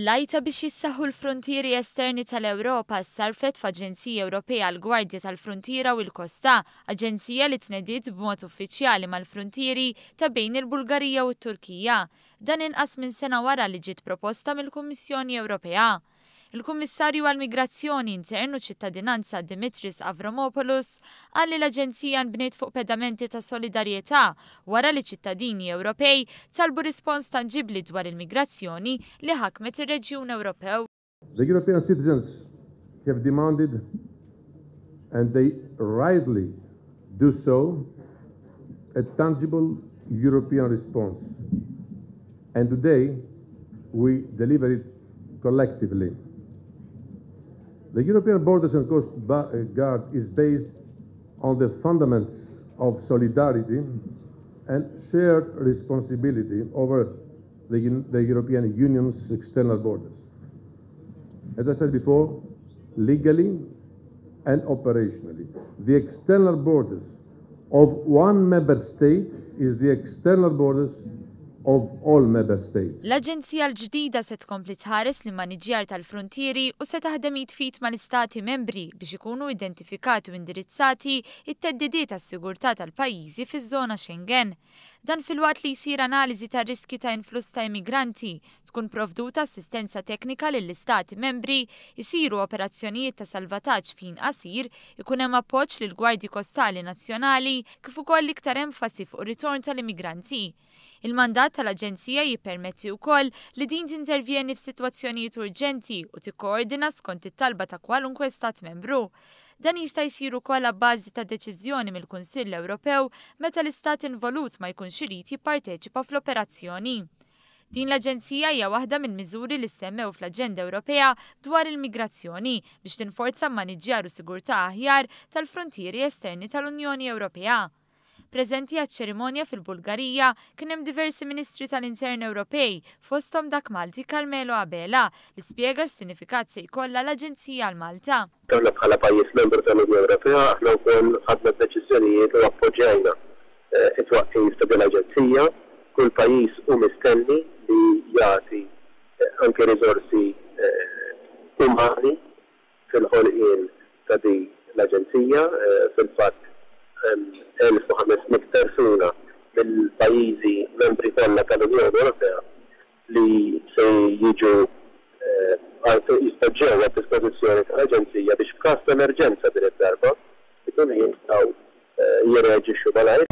L-għajta biex jissaħħu l-frontieri esterni tal-Ewropa sarfet f'Aġenzija Ewropea għall-Gwardja tal-Frontiera u l-Kosta, aġenzija li tnediet b'mod uffiċjali mal-frontieri ta' bejn il-Bulgarija u t-Turkija. Dan inqas minn sena wara li ġiet proposta mill-Kummissjoni Ewropea. Il-Kummissarju għall-Migrazzjoni Intern u ċittadinanza Dimitris Avramopoulos qal li l-Aġenzija nbniet fuq pedamenti ta' solidarjetà wara li ċittadini Ewropej talbu rispons tanġibli dwar il-migrazzjoni li ħakmet ir-Reġjun Ewropew. The European citizens have demanded, and they rightly do so, a tangible European response. And today we deliver it collectively. The European Borders and Coast Guard is based on the fundamentals of solidarity and shared responsibility over the European Union's external borders. As I said before, legally and operationally, the external borders of one member state is the external borders of all member states. L-Aġenzija l-ġdida se tkompli tħares li maniġjar tal-frontieri u se taħdem jitfit mal-istati membri biex ikunu identifikati u indirizzati it-teddidiet tas-sigurtà tal-pajjiżi fiż-żona Schengen. Dan fil-waqt li jsir analiżi ta' riski ta' influss ta' immigranti, tkun provduta assistenza teknika lill-istati membri, jsiru operazzjonijiet ta' salvataġġ fin qasir, ikun hemm appoġġ lil gwardji kostali nazzjonali kif ukoll iktar enfasi fuq ritorn tal-immigranti. Il-mandat tal-Aġenzija jippermetti wkoll li din tintervjeni f'sitwazzjonijiet urġenti u tikkoordina skont it-talba ta' kwalunkwe stat membru. Dan jista' jsir ukoll abbażi ta' deċiżjoni mill-Kunsill Ewropew meta l-istat involut ma jkunx irid jipparteċipa fl-operazzjoni. Din l-Aġenzija hija waħda mill-miżuri li semmew fl-Aġenda Ewropea dwar il-migrazzjoni biex tinforza mmaniġġjar u sigurtà aħjar tal-frontieri esterni tal-Unjoni Ewropea. Preżenti għaċ-ċerimonja fil-Bulgarija kien hemm diversi Ministri tal-Intern Ewropej, fosthom dak Malti Carmelo Abela, li spjega x'sinifikat se jkollha l-Aġenzija għal Malta. Aħna bħala pajjiż membru tal-Unjoni Ewropea aħna wkoll ħadna deċiżjonijiet u appoġġjajna it-twaqqif ta' l-Aġenzija. Kull pajjiż hu mistenni li jagħti anke riżorsi umani fil-ħolqien ta' din l-Aġenzija. Fil-fatt 1500 persuna mill-pajjiżi membri kollha tal-Unjoni Ewropea li se jiġu jistoġġew għad-dispożizzjoni tal-Aġenzija biex f'każ ta' emerġenza din id-darba ikunu jistgħu jirreaġixxu malajr.